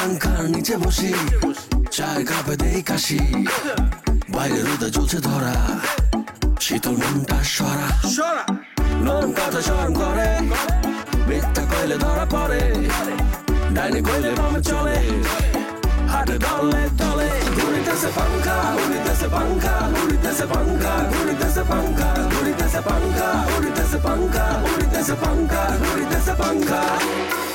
পাঙ্খার নিচে বসি, চায়ের কাপে দেই কাশি, বাইরে রোদে জ্বলছে ধরা, শীতল মনটা সরা। নরম কথা শরম করে, মিথ্যা কইলে ধরা পড়ে, ডাইনি কইলে বামে চলে, হাতে দলে দলে। ঘুরিতেছে পাঙ্খা, উড়িতেছে পাঙ্খা, উড়িতেছে পাঙ্খা, ঘুরিতেছে পাঙ্খা, ঘুরিতেছে পাঙ্খা, উড়িতেছে পাঙ্খা, উড়িতেছে পাঙ্খা, ঘুরিতেছে পাঙ্খা।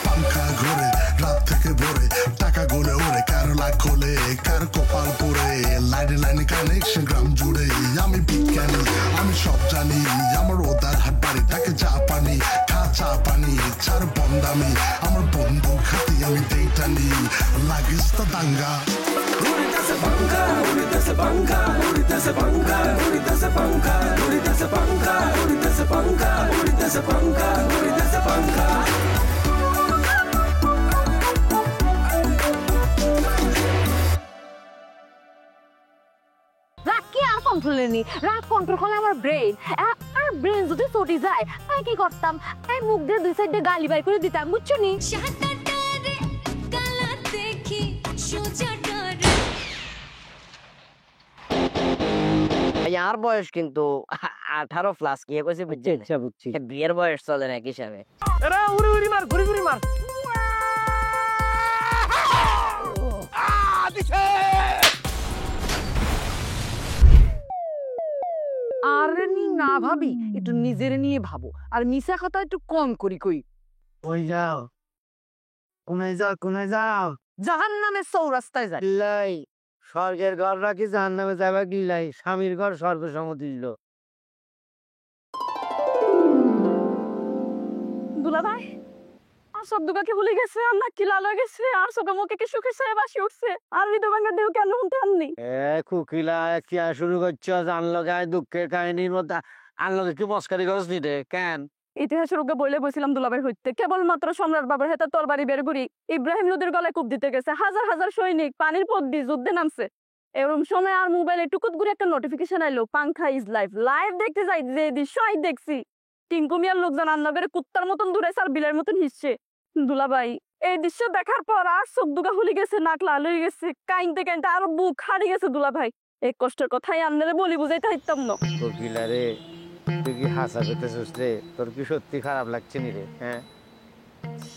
পাঙ্খা ঘুরে রাত থেকে ভোরে, টাকা গোলে ওরে, কার লাখ খোলে, কার কপাল পরে, লাইনে লাইনে কানেকশন গ্রাম জুড়ে। আমি বিজ্ঞানী, আমি সব জানি, আমার ওদার হাট বাড়ি তাকে চা পানি, খা চা পানি, চার বন্দামি, আমার বন্ধু খাতি আমি দেইটানি, লাগিস তো দাঙ্গা। ঘুরিতেছে পাঙ্খা, উড়িতেছে পাঙ্খা, উড়িতেছে পাঙ্খা, ঘুরিতেছে পাঙ্খা, ঘুরিতেছে পাঙ্খা, উড়িতেছে পাঙ্খা, উড়িতেছে পাঙ্খা, ঘুরিতেছে পাঙ্খা। রাগ কন্ট্রোল করলে আমার ব্রেন, আর ব্রেন যদি চটি যায় তাই কি করতাম, এই মুখ দিয়ে দুই সাইডে গালি বাই করে দিতাম, বুঝছো নি? আর বয়স কিন্তু 18 প্লাস, কি কইছে বুঝছেন? বুঝছি, বিয়ের বয়স চলে না হিসাবে। এরা উড়ি উড়ি মার, ঘুরি ঘুরি মার। আরে না ভাবি, একটু নিজের নিয়ে ভাবো, আর মিশা কথা একটু কম করি কই। কই যাও? কোনায় যাও, কোনায় যাও? জাহান্নামের চৌরাস্তায় যায়। লাই স্বর্গের ঘর রাখি জাহান্নামে যাবা গিলাই, স্বামীর ঘর সর্বসম্মতি দিল। দুলা ভাই, আর সব দুগাকে ভুলে গেছে, আর না কি লাল হয়ে গেছে, আর চোখে মুখে কি সুখে সাহেব আসি উঠছে, আর হৃদয় ভাঙা দেহ কেন হুনতে আননি? খুকিলা কি শুরু করছো? জানলো গায়ে দুঃখের কাহিনীর মধ্যে আনলো কি মস্কারি করছ নি রে? কেন ইতিহাসের ওকে বলে বলছিলাম দুলাভাই হইতে, কেবলমাত্র সম্রাট বাবার হাতে তরবারি বের করি ইব্রাহিম লোদের গলায় কূপ দিতে গেছে, হাজার হাজার সৈনিক পানির পথ দিয়ে যুদ্ধে নামছে। এরকম সময় আর মোবাইলে টুকুত করে একটা নোটিফিকেশন আইলো, পাংখা ইজ লাইভ। লাইভ দেখতে যাই, যে দৃশ্য আই দেখছি, টিঙ্কু মিয়ার লোকজন রান্নাঘরে কুত্তার মতন দূরেছে আর বিলের মতন হিসছে। দুলাভাই, এই দৃশ্য দেখার পর আর চোখ দুগা ফুলে গেছে, নাক লাল হয়ে গেছে, কাইনতে কাইনতে আরো বুক হারিয়ে গেছে। দুলাভাই, এই কষ্টের কথাই আপনারে বলি বুঝাইতে পারতাম না। কোকিলা রে, তুই কি হাসা পেতেছিস রে? তোর কি সত্যি খারাপ লাগছে নি রে? হ্যাঁ,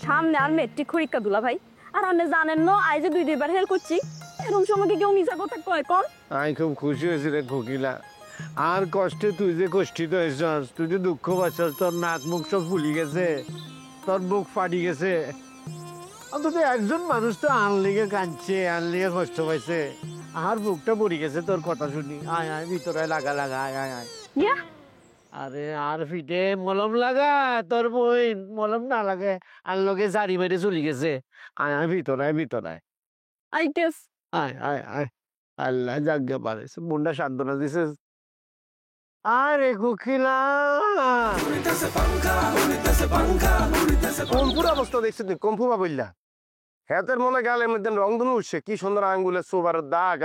সামনে আর মেট্রিক পরীক্ষা দুলাভাই, আর আপনি জানেন না আজ যে 2-2 বার হেল করছি, এরকম সময় কি কেউ মিছা কথা কয় কোন? আমি খুব খুশি হয়েছি রে কোকিলা। আর কষ্টে তুই যে কষ্টিত হয়েছিস, তুই যে দুঃখ পাচ্ছিস, তোর নাক মুখ সব ফুলি গেছে, তোর বুক ফাটি গেছে। অন্তত একজন মানুষ তো আনলিগে কাঁদছে, আনলিগে কষ্ট পাইছে। আর বুকটা পড়ে গেছে তোর কথা শুনি। আয় আয় ভিতরে লাগা লাগা, আয় আয় আয়। আরে আর ফিটে মলম লাগা, তোর বই মলম না লাগে, আর লোকে জারি মেরে চলে গেছে। আয় আয় ভিতরে, ভিতরে আইতেস। আয় আয় আয়। আল্লাহ জাগ্ঞা পারেছে, মনটা সান্ত্বনা দিছে। আরে কোকিলা, কম্পুর অবস্থা দেখছি তুই, কম্পুবা বললা হ্যাতের মনে গালের মধ্যে রংধনু উঠছে, কি সুন্দর আঙ্গুলের সোবার দাগ।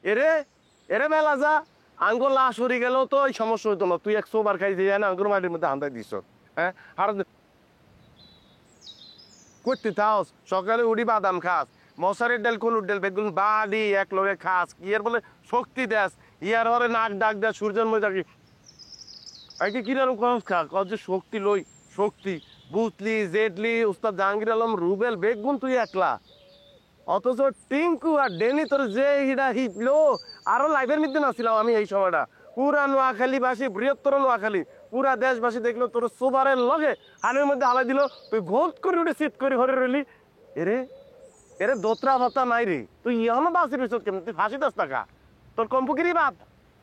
এরে এরে মেলা যা, আঙ্গুল লাশ হয়ে গেল তো এই সমস্যা হইতো না। তুই এক সোবার খাইতে যায় না, আঙ্গুর মাটির মধ্যে হান্দাই দিস। হ্যাঁ, আর করতে থাও, সকালে উঠি বাদাম খাস, মশারির ডাল কুলুর ডাল বেগুন বাড়ি এক লগে খাস, কি এর বলে শক্তি দেস, ইয়ার হরে নাক ডাক দেস, সূর্যের মধ্যে থাকি আগে কিরকম খরচ খা কত শক্তি লই, শক্তি বুতলি জেডলি উস্তাদ জাহাঙ্গীর আলম রুবেল বেগুন তুই একলা, অথচ টিঙ্কু আর ডেনি তোর যে হিডা হিটলো। আরো লাইভের মধ্যে নাছিলাম আমি এই সময়টা, পুরা নোয়াখালীবাসী, বৃহত্তর নোয়াখালী, পুরা দেশবাসী দেখলো তোর সোবারের লগে হানের মধ্যে হালাই দিল, তুই ঘোট করে উঠে শীত করে ঘরে রইলি। এরে এরে দোতরা ভাতা নাই রে, তুই ইহনো বাসি পেছ কেমন? তুই ফাঁসি দশ টাকা তোর কম্পুকিরি বাপ,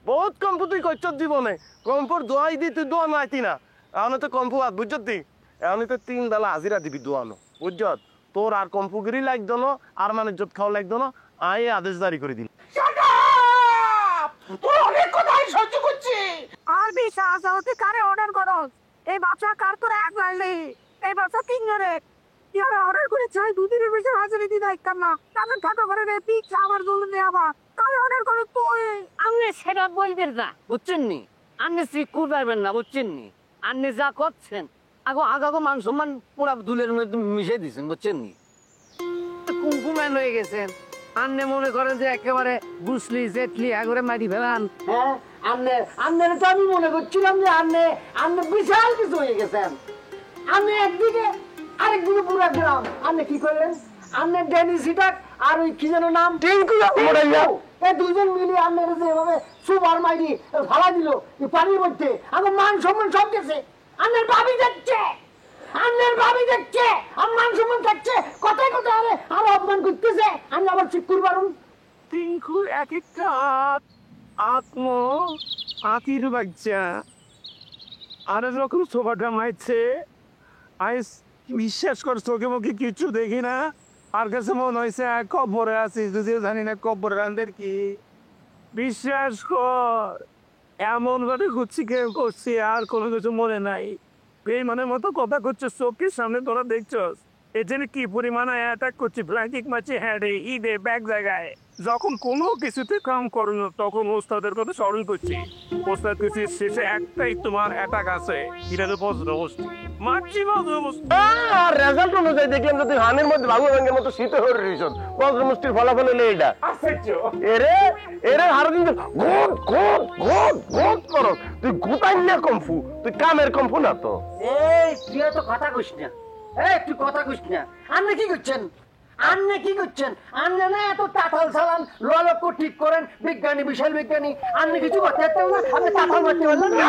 বহুত কম্পু তুই করছ জীবনে, কম্পুর দোয়াই দি তুই দোয়া নাইতি না, এখন তো কম্পু বাদ বুঝত দি, এখন তো 3 বেলা হাজিরা দিবি দোয়ানো বুঝত। তোর আর কম্পুগিরি লাগতো না, আর মানে জোট খাওয়া লাগতো না, আয় আদেশ জারি করে দিল। অনেক কথাই সহ্য করছি। আর বিশ্বাস হতে কারে অর্ডার করো, এই ব্যবসা কার তোর এক লাইলি, এই ব্যবসা 3 জনের ইয়ারা অর্ডার করে চাই 2 দিনের বেশি হাজিরা দিতে একদম না, তাদের খাতা করে রে পিক আমার জন্য নে আবার কারে অর্ডার করে তুই। আপনি সেটা বলবেন না বুঝছেন নি, আপনি সিকুর পারবেন না বুঝছেন নি, আপনি যা করছেন আগো আগাগো মান সম্মান পুরা দুলের মধ্যে মিশে দিচ্ছেন বুঝছেন নি। কুমকুম্যান হয়ে গেছেন। আন্নে মনে করেন যে একেবারে বুসলি জেটলি আগরে মারি ফেলান। হ্যাঁ, আন্নে তো আমি মনে করছিলাম যে আন্নে বিশাল কিছু হয়ে গেছেন। আন্নে একদিকে আরেকদিকে পুরা গ্রাম। আন্নে কি করলেন? আন্নে ড্যানি সিটাক আর ওই কি যেন নাম টিঙ্কু, এই দুজন মিলে আন্নের যেভাবে সুপার মাইরি ভাড়া দিল পানির মধ্যে, আমার মান সম্মান সব গেছে। আন্নের ভাবি দেখছে, আর মান সম্মান থাকছে, কথায় কথায় আরে অপমান করতেছে। আমি আবার ঠিক করবো পারুন। টিঙ্কু এক একটা আত্ম আতির বাচ্চা আর রকম সোফাটা মাইছে। আইস বিশ্বাস কর, চোখে মুখে কিছু দেখি না। আর কাছে মনে হয়েছে কবরে আছি, যদিও জানি না কবরের আন্দের কি। বিশ্বাস কর, এমন ভাবে ঘুরছি কেউ করছি আর কোনো কিছু মনে নাই। বেইমানের মতো কথা করছে, চোখের সামনে তোরা দেখছস। এখানে কি পরিমাণে অ্যাটাক করছি, ব্ল্যাঙ্কিক মারছি হ্যাডে ইডে ব্যাগ জায়গায়। যখন কোনো কিছুতে কাম করো না তখন ওস্তাদের কথা স্মরণ করছি। ওস্তাদ কিছু শেষে একটাই তোমার অ্যাটাক আছে, এটা তো বজ্র বস্তি মারছি বজ্র বস্তি। রেজাল্ট অনুযায়ী দেখলাম যে তুই হানের মধ্যে ভাঙু ভাঙের মতো শীতে হয়ে রয়েছ। বজ্রমুষ্টির ফলাফল হলে এটা এরে হার দিন ঘুট ঘুট ঘুট ঘুট করো। তুই গুতাই না কমফু, তুই কামের কমফু না তো। এই তুই তো কথা কইস না, তুই কথা কইস না। আপনি কি করছেন? আন্নে না এত টাটাল চালান, লক্ষ ঠিক করেন, বিজ্ঞানী বিশাল বিজ্ঞানী। আন্নে কিছু করতে পারতেন না, আপনি টাটাল মারতে পারলেন না।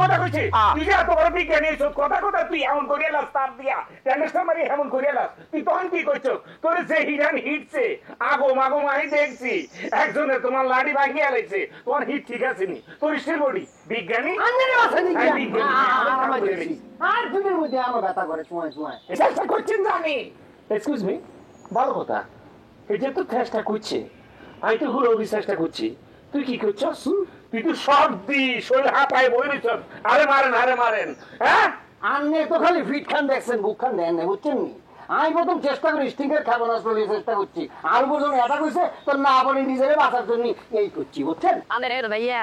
কথা কইছি, তুই যে এত বড় বিজ্ঞানী এসব কথা তুই এমন করিয়ে লাস, তার দিয়া টেনিসটা মারি এমন করিয়ে লাস। তুই তখন কি করছো? তোর যে হিরান হিটছে আগম আগম আমি দেখছি। একজনে তোমার লাড়ি ভাঙিয়ে আলাইছে, তোমার হিট ঠিক আছে নি? তোর স্টিল বডি বিজ্ঞানী আর দুধের মধ্যে আমার ব্যথা করে সময় সময় চেষ্টা করছেন জানি। এক্সকিউজ মি, বড় কথা এই যে তো চেষ্টা করছে, আমি তো হুড়ো চেষ্টা করছি, তুই কি করছস? তুই তো সব দি শরীর হাঁপায় বই রয়েছ। আরে মারেন হ্যাঁ। আন্নে তো খালি ফিট খান দেখছেন, বুক খান দেন না, বুঝছেন নি? আমি প্রথম চেষ্টা করি স্টিঙ্গের খাবো না, চেষ্টা করছি। আর বোঝুন এটা কইছে তোর না বলে নিজেরে বাঁচার জন্য এই করছি, বুঝছেন? আরে ভাইয়া,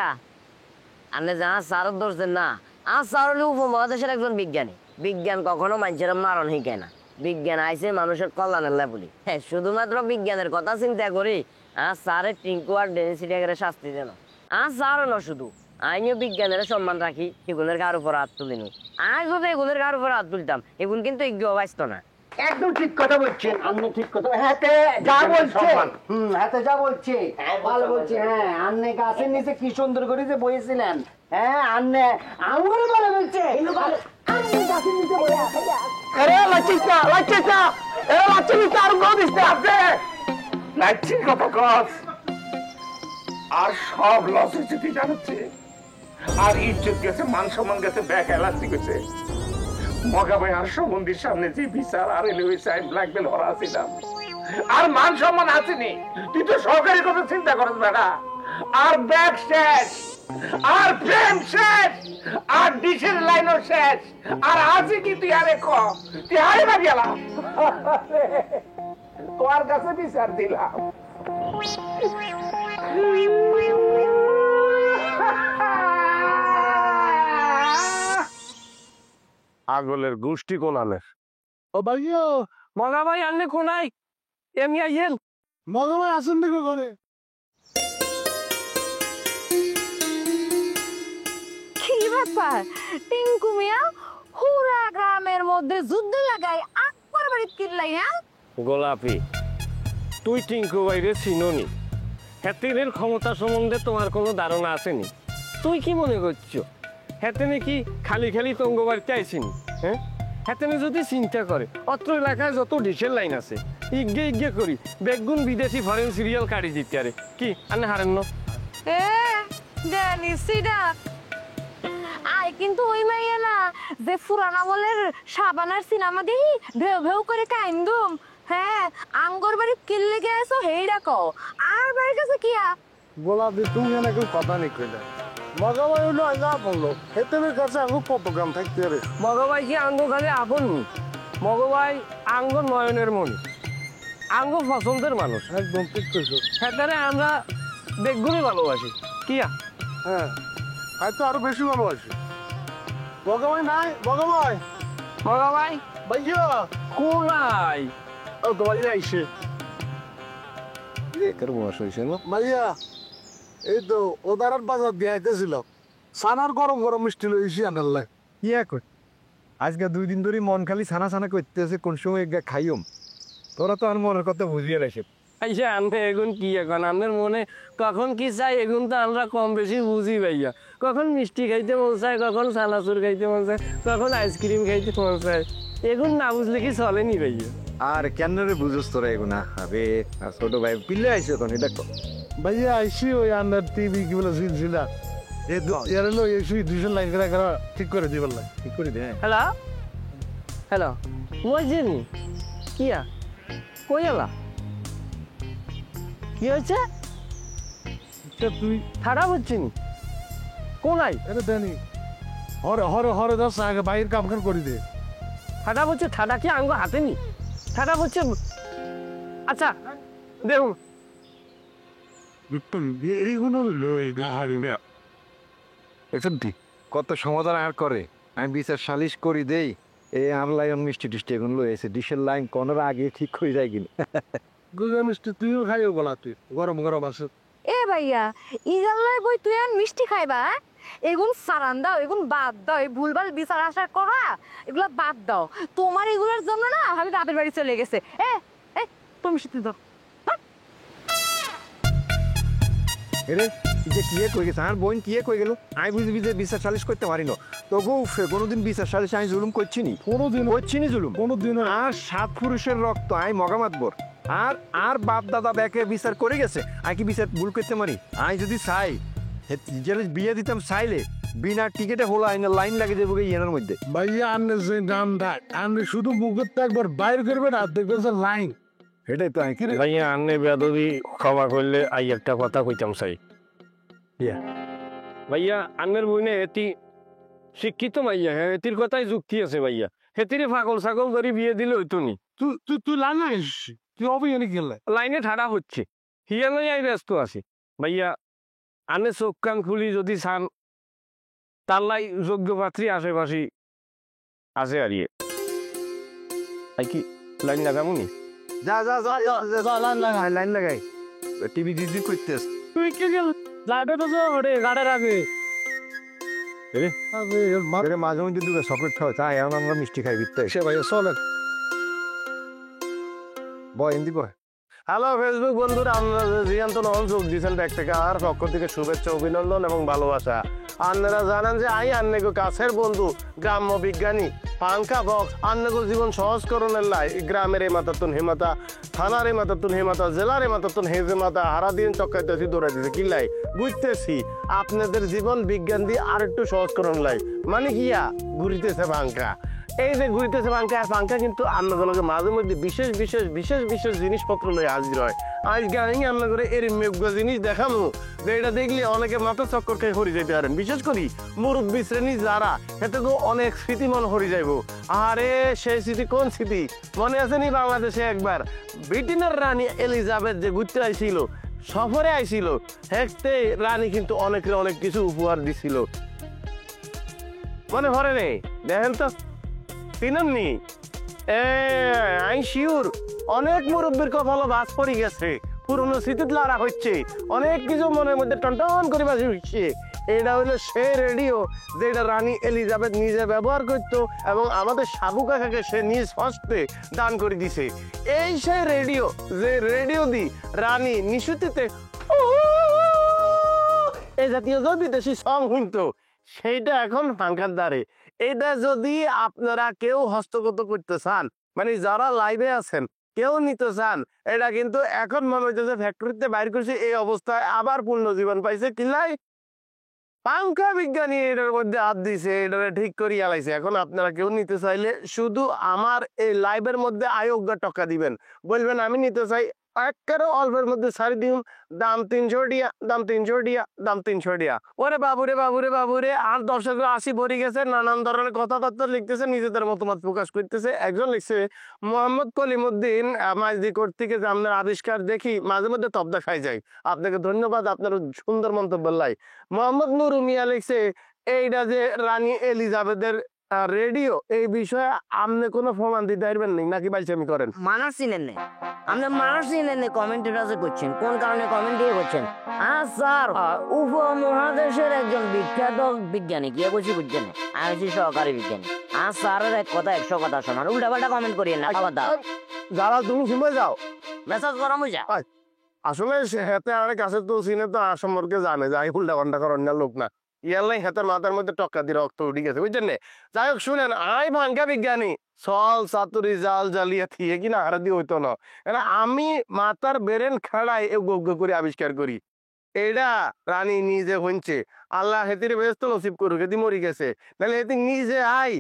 আপনি যাহা স্যার ধরছেন না, আর স্যার হলে উপমহাদেশের একজন বিজ্ঞানী। বিজ্ঞান কখনো মানুষের মারণ শিখায় না, বিজ্ঞান আইসে মানুষের কল্যাণের লেবলি। হ্যাঁ, শুধুমাত্র বিজ্ঞানের কথা চিন্তা করি আর স্যারের টিঙ্কু আর ডেনিসিটাকে শাস্তি দেন। আর স্যারও না শুধু, আমিও বিজ্ঞানের সম্মান রাখি, এগুলোর কার উপর হাত তুলিনি। আর যদি এগুলোর কার উপর হাত তুলতাম, এগুলো কিন্তু এগিয়ে বাঁচত না। একদম ঠিক কথা বলছেন, আপনি ঠিক কথা। হাতে যা বলছে, হাতে যা বলছে ভালো বলছে। হ্যাঁ, আন্নে গাছের নিচে কি সুন্দর করে যে বসেছিলেন। হ্যাঁ, আন্নে আঙুল ভালো বলছে। আন্নে গাছের নিচে বসে আরে লাচ্ছিস না আর গদিস না আপনি লাচ্ছি কত কস আর সব লস হয়েছে তুই জানাচ্ছে। আর ইজ্জত গেছে, মান সম্মান গেছে, ব্যাক এলাস্টিক হয়েছে। মগা ভাই আর সম্বন্ধীর সামনে যে বিচার আর এলে হয়েছে, আমি ব্ল্যাক বেল হরা আসিলাম। আর মান সম্মান আসেনি, তুই তো সরকারি কথা চিন্তা করিস বেটা। আর ব্যাগ শেষ, আর প্রেম শেষ, আর ডিশের লাইনও শেষ। আর আছে কি তুই আরে ক, তুই হারে না গেলাম তোর কাছে বিচার দিলাম। আগলের গোষ্ঠী কোনানের। ও ভাইয়া, মগা ভাই আনলে কোনাই এমনি আইয়েন। মগা ভাই আসেন দেখো ঘরে। কি ব্যাপার টিঙ্কু মিয়া, পুরা গ্রামের মধ্যে যুদ্ধ লাগাই আকবর বাড়িতে কিনলাই? হ্যাঁ গোলাপি, তুই টিঙ্কু বাইরে চিননি, হ্যাতিনের ক্ষমতা সম্বন্ধে তোমার কোনো ধারণা আসেনি। তুই কি মনে করছো হ্যাতেনে কি খালি খালি তঙ্গ বাড়িতে আইসিনি? হ্যাঁ, হ্যাতেনে যদি চিন্তা করে অত্র এলাকায় যত ডিশের লাইন আছে ইগে করি বেগুন বিদেশি ফরেন সিরিয়াল কাটি দিতে আরে কি আনে হারেন না। আই কিন্তু ওই মাইয়া না যে পুরানা বলের সাবানার সিনেমা দেখি ভেউ ভেউ করে কাইন্দুম। হ্যাঁ, আঙ্গর বাড়ি কিনলে গেছো হেই রাখো আর বাড়ির কাছে কিয়া গোলাপি তুমি নাকি কথা নেই কইলে। মগা ভাই হলো না বললো হেতেনের কাছে আমি কত গ্রাম থাকতে রে। মগবাই কি আঙ্গ খালি আপন নি, মগবাই আঙ্গ নয়নের মনি, আঙ্গ পছন্দের মানুষ। একদম ঠিক কইছো। সেটারে আমরা বেগুনই ভালোবাসি কিয়া। হ্যাঁ, হয়তো আরো বেশি ভালোবাসি। মগা ভাই নাই, মগা ভাই মগবাই ভাইয়া কোনাই তোমার আইসে মাইয়া এই তো ওদারার বাজার দিয়ে আইতেছিল সানার গরম গরম মিষ্টি লইছি আনাল্লাই কি কর আজকে 2 দিন ধরে মন খালি ছানা ছানা করতেছে কোন সময় খাইম তোরা তো আর মনের কথা বুঝিয়ে রাখে আইসা আনতে এগুন কি এখন আমাদের মনে কখন কি চাই এগুন তো আমরা কম বেশি বুঝি ভাইয়া কখন মিষ্টি খাইতে মন চায় কখন চানাচুর খাইতে মন চায় কখন আইসক্রিম খাইতে মন চায় এগুন না বুঝলে কি চলেনি ভাইয়া আর কেন রে বুঝোস তোরা এগুনা আবে আর ছোট ভাই পিলে আইছে তখন এটা ভাইয়া আইসি ওই আন্ডার টিভি কি বলে সিলসিলা এর লো এসি 200 লাইন করে ঠিক করে দিবেন না ঠিক করে দে হ্যালো হ্যালো মজিনি কিয়া কই এলা কি হয়েছে তুই ঠাড়া হচ্ছে নি কোনাই এটা দেনি হরে হরে হরে দশ আগে বাইরের কাম কাম করে দে ঠাডা হচ্ছে ঠাডা কি আঙ্গ হাতে নি ঠাডা হচ্ছে আচ্ছা দেখুন এইগুলো লই গাহারি না সত্যি কত সমাধান আর করে আমি বিচার সালিশ করি দেই এই আমলাই মিষ্টি টিষ্টি এখন লই এসে ডিশের লাইন কোনোর আগে ঠিক হয়ে যায় কিনা গুগা মিষ্টি তুইও খাইও বলা তুই গরম গরম আছে এ ভাইয়া ইগাল্লাই বই তুই আর মিষ্টি খাইবা এগুন সারান দাও এগুন বাদ দাও এই ভুলভাল বিচার আশা করা এগুলা বাদ দাও তোমার এগুলোর জন্য না আমি বাপের বাড়ি চলে গেছে এ তুমি মিষ্টি দাও এরে যে কিয়ে কই গেছে আর বোন কিয়ে কই গেল আমি বুঝবি যে বিচার সালিশ করতে পারি না তবু কোনোদিন বিচার সালিশ আমি জুলুম করছি নি জুলুম কোনোদিন আর 7 পুরুষের রক্ত আমি মগামাতবর আর আর বাপ দাদা ব্যাকে বিচার করে গেছে আমি কি বিচার ভুল করতে পারি আমি যদি চাই জেলে বিয়ে দিতাম চাইলে বিনা টিকিটে হলো আইনের লাইন লাগে দেবো ইয়ের মধ্যে ভাইয়া আনলে যে নামটা আনলে শুধু মুখের একবার বাইর করবেন আর দেখবেন যে লাইন এটাই তো আমি ভাইয়া আন্নে বেদবি ক্ষমা করলে আই একটা কথা কইতাম চাই ভাইয়া আন্নের বইনে এটি শিক্ষিত মাইয়া হ্যাঁ এটির কথাই যুক্তি আছে ভাইয়া হেতিরে ফাগল ছাগল ধরে বিয়ে দিলে হইতো নি তুই লাইন আসছিস তুই অভিযানে গেলে লাইনে ঠাড়া হচ্ছে হিয়া লই আই ব্যস্ত আছি ভাইয়া আনে চোখ কান খুলি যদি চান তার লাই যোগ্য পাত্রী আশেপাশে আছে আর ইয়ে কি লাইন লাগামুনি যা যা যা যা লাইন লাগাই টিভি দিদি করতেছ তুই কে গেল লাইটে তো ওরে গাড়ের আগে মাঝে মধ্যে দুটো চকলেট খাওয়া তাই এখন আমরা মিষ্টি খাই বিত্তে সে ভাইয়া চলেন বয় হিন্দি বয় হ্যালো ফেসবুক বন্ধুরা আমরা জিয়ান্ত নহন যোগ দিয়েছেন ব্যাগ থেকে আর পক্ষ থেকে শুভেচ্ছা অভিনন্দন এবং ভালোবাসা আপনারা জানেন যে আই আন্নেগো কাছের বন্ধু গ্রাম্য বিজ্ঞানী পাঙ্কা বক্স আন্নেগো জীবন সহজকরণের লাই গ্রামের এই মাতাতুন হেমাতা থানার এই মাতাতুন হেমাতা জেলার এই মাতাতুন হেজে মাতা হারা দিন চক্কাইতেছি দৌড়াইতেছি কিলাই বুঝতেছি আপনাদের জীবন বিজ্ঞান দিয়ে আর একটু সহজকরণ লাই মানে কিয়া ঘুরিতেছে পাঙ্কা এই যে ঘুরিতেছে পাঙ্কা আর পাঙ্কা কিন্তু আপনাদের মাঝে মধ্যে বিশেষ বিশেষ বিশেষ বিশেষ জিনিসপত্র লয়ে হাজির হয় আজকে আমি রান্না করে এর মেঘ জিনিস দেখামো যে এটা দেখলে অনেকে মাথা চক্কর খেয়ে হরি যাইতে পারেন বিশেষ করি মুরব্বী শ্রেণী যারা এতে অনেক স্মৃতি মনে হরি যাইব আরে সেই স্মৃতি কোন স্মৃতি মনে আছে নি বাংলাদেশে একবার ব্রিটেনের রানী এলিজাবেথ যে ঘুরতে আইছিল সফরে আইছিল হেঁটে রানী কিন্তু অনেক কিছু উপহার দিছিল মনে ভরে নেই দেখেন তো চিনেননি আই শিওর অনেক মুরব্বীর কপালে বাজ পড়ে গেছে পুরনো স্মৃতিতে লাড়া হচ্ছে অনেক কিছু মনের মধ্যে টনটন করে বাজি হচ্ছে এটা হলো সে রেডিও যেটা রানী এলিজাবেথ নিজে ব্যবহার করতো এবং আমাদের সাবু কাকাকে সে নিজ হস্তে দান করে দিছে এই সেই রেডিও যে রেডিও দি রানী নিশুতিতে এই জাতীয় যে বিদেশি সং শুনতো সেইটা এখন পাঙ্খার দ্বারে এটা যদি আপনারা কেউ হস্তগত করতে চান মানে যারা লাইভে আছেন কেউ নিতে চান এটা কিন্তু এখন মনে হইতেছে ফ্যাক্টরিতে বাইর করছে এই অবস্থায় আবার পূর্ণ জীবন পাইছে কিলাই পাঙ্খা বিজ্ঞানী এটার মধ্যে হাত দিছে এটা ঠিক করিয়া লাইছে এখন আপনারা কেউ নিতে চাইলে শুধু আমার এই লাইভের মধ্যে আয়োগ্য টাকা দিবেন বলবেন আমি নিতে চাই একেবারে অল্পের মধ্যে ছাড়ি দিন দাম 300 টিয়া দাম 300 টিয়া দাম 300 টিয়া ওরে বাবুরে আর দর্শক আসি ভরে গেছে নানান ধরনের কথাবার্তা লিখতেছে নিজেদের মতামত প্রকাশ করতেছে একজন লিখছে মোহাম্মদ কলিমুদ্দিন মাইজদি কোর্ট থেকে যে আপনার আবিষ্কার দেখি মাঝে মধ্যে তবদা খাই যায় আপনাকে ধন্যবাদ আপনার সুন্দর মন্তব্য লাই মোহাম্মদ নুরু মিয়া লিখছে এইটা যে রানী এলিজাবেথের রেডিও এই বিষয়ে আপনি কোনো প্রমাণ দিতে পারবেন নাকি বাইচামি করেন? মানুষ চিনেন না, আপনি মানুষ চিনেন না, কমেন্টটা করছেন কোন কারণে কমেন্ট দিয়ে করছেন? স্যার উপমহাদেশের একজন বিখ্যাত বিজ্ঞানী কি বলছি বুঝছেন? আমি হচ্ছি সহকারী বিজ্ঞানী। স্যারের এক কথা 100 কথা শোনান, উল্টাপাল্টা কমেন্ট করিয়েন না। খাবার দাও যারা তুমি শুনে যাও মেসেজ করা বুঝা। আসলে হেতে আমার কাছে তো চিনে তো সম্পর্কে জানে যে আমি উল্টা পাল্টা করার লোক না। ইয়ালাই হাতের মাথার মধ্যে টক্কা দিয়ে রক্ত উঠে গেছে বুঝছেন না? যাই হোক শুনেন, আই ভাঙ্গা বিজ্ঞানী সল চাতুরি জাল জ্বালিয়ে থিয়ে কিনা হারা দিয়ে হইতো না। আমি মাথার বেরেন খাড়াই করে আবিষ্কার করি। এইটা রানী নিজে হইছে, আল্লাহ হেতির ব্যস্ত নসিব করুক, হেতি মরি গেছে। নাহলে হেতি নিজে আই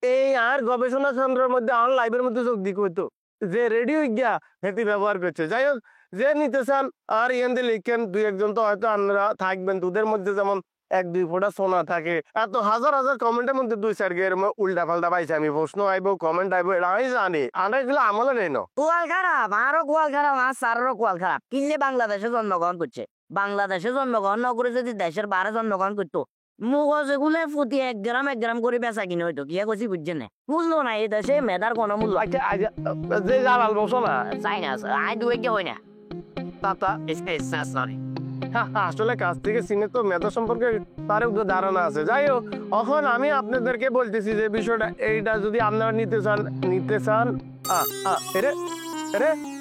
এই আর গবেষণা কেন্দ্রের মধ্যে আমার লাইভের মধ্যে যোগ দিক হইতো যে রেডিও গিয়া হেতি ব্যবহার করছে। যাই হোক, যে নিতে চান আর ইয়ান লিখেন, 2-1 তো হয়তো আপনারা থাকবেন, তোদের মধ্যে যেমন 1-2 ফোঁটা সোনা থাকে। এত হাজার হাজার কমেন্টের মধ্যে 2-4 গের উল্টা পাল্টা পাইছে, আমি প্রশ্ন আইব কমেন্ট আইব এটা আমি জানি। আমরা এগুলো আমলে নেই না। কোয়াল খারাপ, আরো কোয়াল খারাপ, স্যারেরও কোয়াল খারাপ। কিনলে বাংলাদেশে জন্মগ্রহণ করছে, বাংলাদেশে জন্মগ্রহণ না করে যদি দেশের বাইরে জন্মগ্রহণ করতো, মুখে গুলে ফুটি 1 গ্রাম 1 গ্রাম করে বেচা কিনে হইতো। কি করছি বুঝছেন না? বুঝলো না এই দেশে মেধার কোনো মূল্য যে জালাল বসো না চাই না। আই দুয়ে কে হয় না তাতা আসলে কাছ থেকে চিনে তো মেধা সম্পর্কে তার ধারণা আছে। যাই হোক, এখন আমি আপনাদেরকে বলতেছি যে বিষয়টা এইটা যদি আপনারা নিতে চান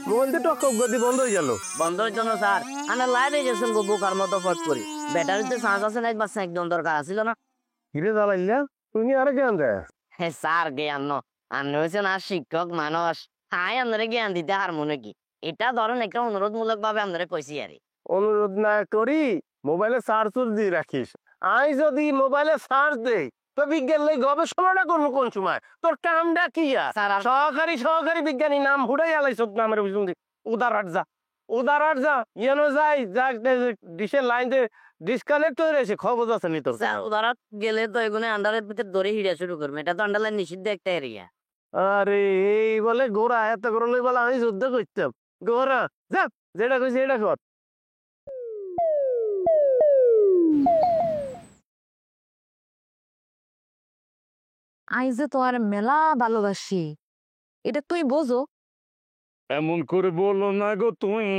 মোবাইল দিয়ে টক গতি বন্ধ হয়ে গেল। বন্ধ হইতো না স্যার, আমি লাইভে গেছেন গো বোকার মতো ফট করি। ব্যাটারিতে চার্জ আছে না, বাস একদম দরকার আছিল না। কিরে জ্বালাইলা তুমি আরে জ্ঞান দেয়? হ্যাঁ স্যার, জ্ঞান আপনি হয়েছেন আর শিক্ষক মানুষ, হাই আপনারা জ্ঞান দিতে হার মনে কি? এটা ধরেন একটা অনুরোধমূলক ভাবে আপনারা কইছি আরে। অনুরোধ না করি মোবাইলে চার্জ দিয়ে রাখিস। আমি যদি মোবাইলে চার্জ দেই তো বিজ্ঞান লই গবেষণাটা করবো কোন সময়? তোর কামটা কি? সহকারী বিজ্ঞানী নাম হুড়াই আলাইছ নামের উদারাট যা ইয়েনো যাই যা ডিশের লাইন যে ডিসকানেক্ট হয়ে রয়েছে, খবর আছে নি তোর? স্যার উদারাট গেলে তো এগুলো আন্ডারের ভিতরে ধরে হিড়া শুরু করবে, এটা তো আন্ডারলাইন নিষিদ্ধ একটা এরিয়া। আরে এই বলে গোড়া এত করে লই বলে আমি যুদ্ধ করতাম। গোড়া যা যেটা কইছি এটা কর। আই যে তোমার মেলা ভালোবাসি, এটা তুই বোঝো? এমন করে বলো না গো তুমি,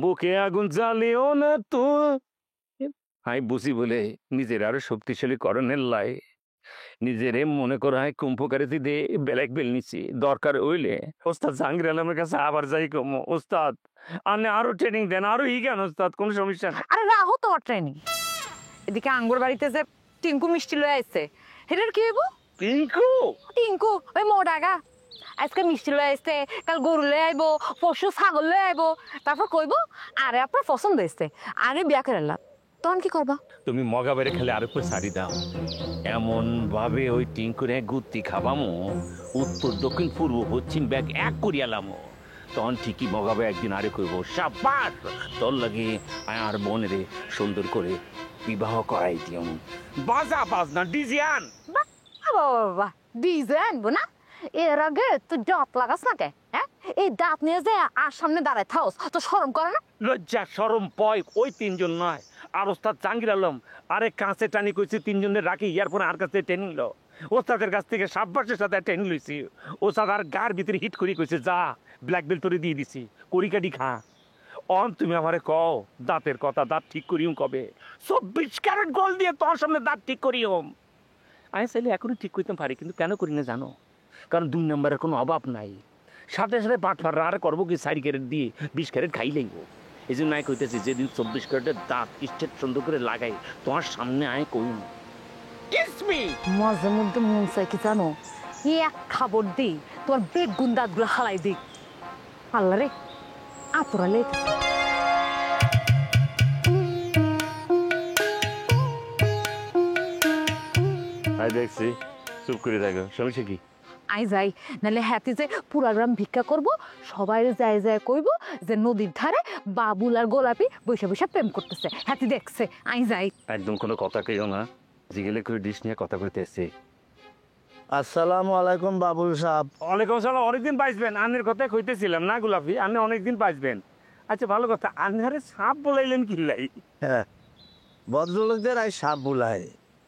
বুকে আগুন জ্বালিও না তুই। হাই বুঝি বলে নিজের আরো শক্তিশালী করণের লাই নিজের মনে করা হয় কুম্ভকারিতে দিয়ে ব্ল্যাক বেল নিচ্ছি। দরকার হইলে ওস্তাদ জাহাঙ্গীর আলমের কাছে আবার যাই কম। ওস্তাদ আপনি আরো ট্রেনিং দেন, আরো জ্ঞান ওস্তাদ, কোনো সমস্যা না। আরে রাহো তোমার ট্রেনিং। এদিকে আঙ্গুর বাড়িতে যে টিঙ্কু মিষ্টি লয়ে আসছে, হেটার কি হইব? টিঙ্কু ওই মোটাগা আজকে মিষ্টি লয়ে আসছে, কাল গরু লয়ে আইব, পশু ছাগল লয়ে আইব, তারপর কইব আরে আপনার পছন্দ হয়েছে, আরে বিয়া করে না, তখন কি করবা? তুমি মগা বেড়ে খেলে আর উপর সারি দাও, এমন ভাবে ওই টিঙ্কুরে গুত্তি খাবামো, উত্তর দক্ষিণ পূর্ব পশ্চিম ব্যাগ এক করিয়ালামো, তখন ঠিকই মগাবে একদিন আরে করবো সাবাস তোর লাগে আর বোনেরে সুন্দর করে বিবাহ করাই দিও। বাজা বাজনা ডিজে আন। বাবা ডিজে আনবো না? এর আগে তুই দাঁত লাগাস না কে? হ্যাঁ, এই দাঁত নিয়ে যে আর সামনে দাঁড়ায় থাকস, তো শরম করে না? লজ্জা সরম পয় ওই 3 জন নয়, আর ওস্তাদ জাহাঙ্গীর আলম আরে কাছে টানি কইছি 3 জনের রাখি, ইয়ার পরে আর কাছে টেনে নিল। ওস্তাদের কাছ থেকে সাব্বাসের সাথে টেনে লইছি। ওস্তাদ আর গার ভিতরে হিট করি কইছে যা ব্ল্যাক বেল্ট তোরে দিয়ে দিছি, কড়িকাটি খা। অন তুমি আমারে কও দাঁতের কথা, দাঁত ঠিক করিও কবে? 24 ক্যারেট গোল্ড দিয়ে তোর সামনে দাঁত ঠিক করিও। আমি চাইলে এখনই ঠিক করতে পারি, কিন্তু কেন করি না জানো? কারণ 2 নম্বরের কোনো অভাব নাই। সাথে সাথে পাটফার আর করবো কি 4 ক্যারেট দিয়ে 20 ক্যারেট খাই লাগব। এই জন্য আমি কইতেছি যেদিন 24 ক্যারেটের দাঁত স্টেট সুন্দর করে লাগাই তোমার সামনে আয় কই মাঝে মধ্যে মন চাই কি জানো, এক খাবার দিই তোমার বেগুন দাঁত গুলো হালাই দিই। আল্লাহ রে আতরালে দেখছি চুপ করে থাকো, সমস্যা কি? আই যাই, নাহলে হাতি যে পুরা গ্রাম ভিক্ষা করবো, সবাই যায় যায় কইব যে নদীর ধারে বাবুল আর গোলাপি বৈশা বৈশা প্রেম করতেছে, হাতি দেখছে। আই যাই। একদম কোনো কথা কইও না, জিগেলে করে ডিশ নিয়ে কথা কইতে এসে। আসসালামু আলাইকুম বাবুল সাহেব। ওয়ালাইকুম আসসালাম। অনেকদিন পাইবেন, আনের কথা কইতেছিলাম না গোলাপি, আপনি অনেকদিন পাইবেন। আচ্ছা ভালো কথা, আন্ধারে সাপ বলাইলেন কি লাই? হ্যাঁ, ভদ্রলোকদের আই সাপ বুলাই,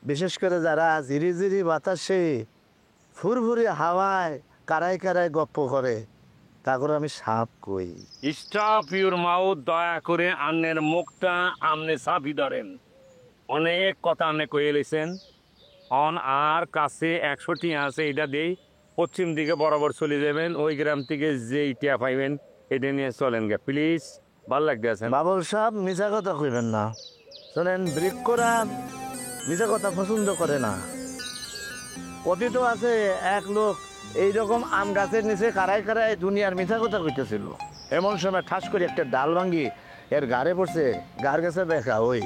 বিশেষ করে যারা ঝিরিঝিরি বাতাসে ফুরফুরি হাওয়ায় কারায় কারায় গপ্প করে তারপর আমি সাপ কই। স্টপ ইউর মাউথ, দয়া করে আন্নের মুখটা আমনে চাবি ধরেন। অনেক কথা আপনি কয়ে লেছেন। অন আর কাছে 100টি আছে, এটা দেই পশ্চিম দিকে বরাবর চলে যাবেন। ওই গ্রাম থেকে যে ইটিয়া পাইবেন এটা নিয়ে চলেন গে প্লিজ। ভাল লাগতে আছেন বাবুল সাহেব, মিছা কথা কইবেন না। শোনেন, বৃক্ষরা মিছা কথা পছন্দ করে না। কথিত আছে এক লোক এইরকম আম গাছের নিচে কারায় কারায় দুনিয়ার মিথ্যা কথা কইতেছিল। এমন সময় ঠাস করে একটা ডাল ভাঙ্গি এর গাড়ে পড়ছে, গার গেছে দেখা ওই।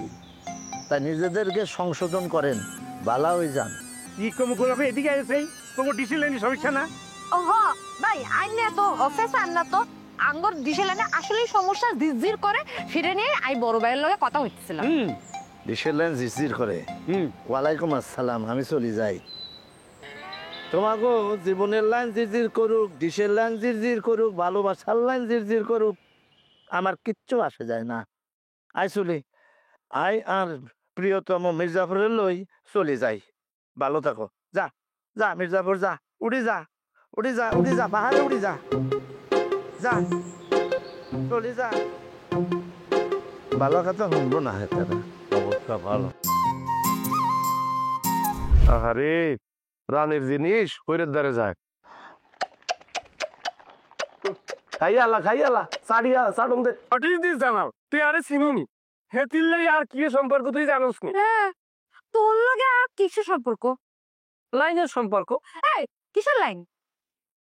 তাই নিজেদেরকে সংশোধন করেন, বালা হয়ে যান। কি কম করে এদিকে আছে তোমার ডিসিলাইনি সমস্যা না? ওহ ভাই, আইনে তো অফিস আননা তো আঙ্গর দিশে লাইনে আসলেই সমস্যা জিজির করে, ফিরে নিয়ে আই বড় ভাইয়ের লগে কথা হইতেছিলাম। ডিশের লাইন জিজির করে। ওয়ালাইকুম আসসালাম, আমি চলি যাই। তোমাকে জীবনের লাইন জিরজির করুক, ডিশের লাইন জিরজির করুক, ভালোবাসার লাইন জিরজির করুক, আমার কিচ্ছু আসে যায় না। আই চলি, আই আর প্রিয়তম মির্জাফরের লই চলে যাই। ভালো থাকো। যা যা মির্জাফর, যা উড়ি যা, উড়ি যা, উড়ি যা, পাহাড়ে উড়ি যা, যা চলে যা। ভালো কথা শুনবো না, অবস্থা ভালো। আরে রানের জিনিস কইরের দ্বারে যায়। খাইয়ালা খাইয়ালা সাড়িয়া সাড়ুন দে। অটিস দিস জানাও তুই আরে চিনুনি হে তিল্লাই আর কি সম্পর্ক তুই জানোস নি? হ্যাঁ, তোর লগে আর কিসের সম্পর্ক? লাইনের সম্পর্ক। এই কিসের লাইন?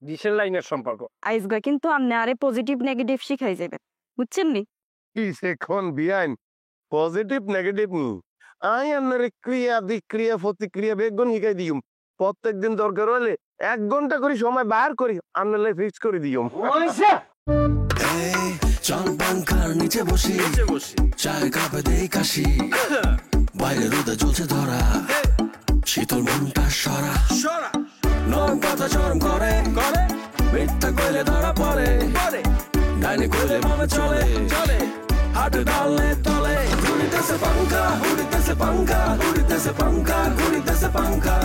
ডিশের লাইনের সম্পর্ক। আইসগা কিন্তু আপনি আরে পজিটিভ নেগেটিভ শিখাই যাবেন, বুঝছেন নি? কি সেখন বিয়াইন পজিটিভ নেগেটিভ নি, আই আপনার ক্রিয়া বিক্রিয়া প্রতিক্রিয়া বেগুন শিখাই দিম। প্রত্যেকদিন দরকার হলে 1 ঘন্টা করে সময় বার করি আপনার ফিক্স করে দিম। চল পাঙ্খার নিচে বসি, চায়ের কাপে দেই কাশি, বাইরে রোদে জ্বলছে ধরা, শীতল মনটা সরা, নরম কথা চরম করে, মিথ্যা কইলে ধরা পড়ে, ডাইনে কইলে ভাবে চলে, হাটে ডালে তলে, ঘুরিতেছে পাঙ্খা, ঘুরিতেছে পাঙ্খা, ঘুরিতেছে পাঙ্খা, ঘুরিতেছে পাঙ্খা।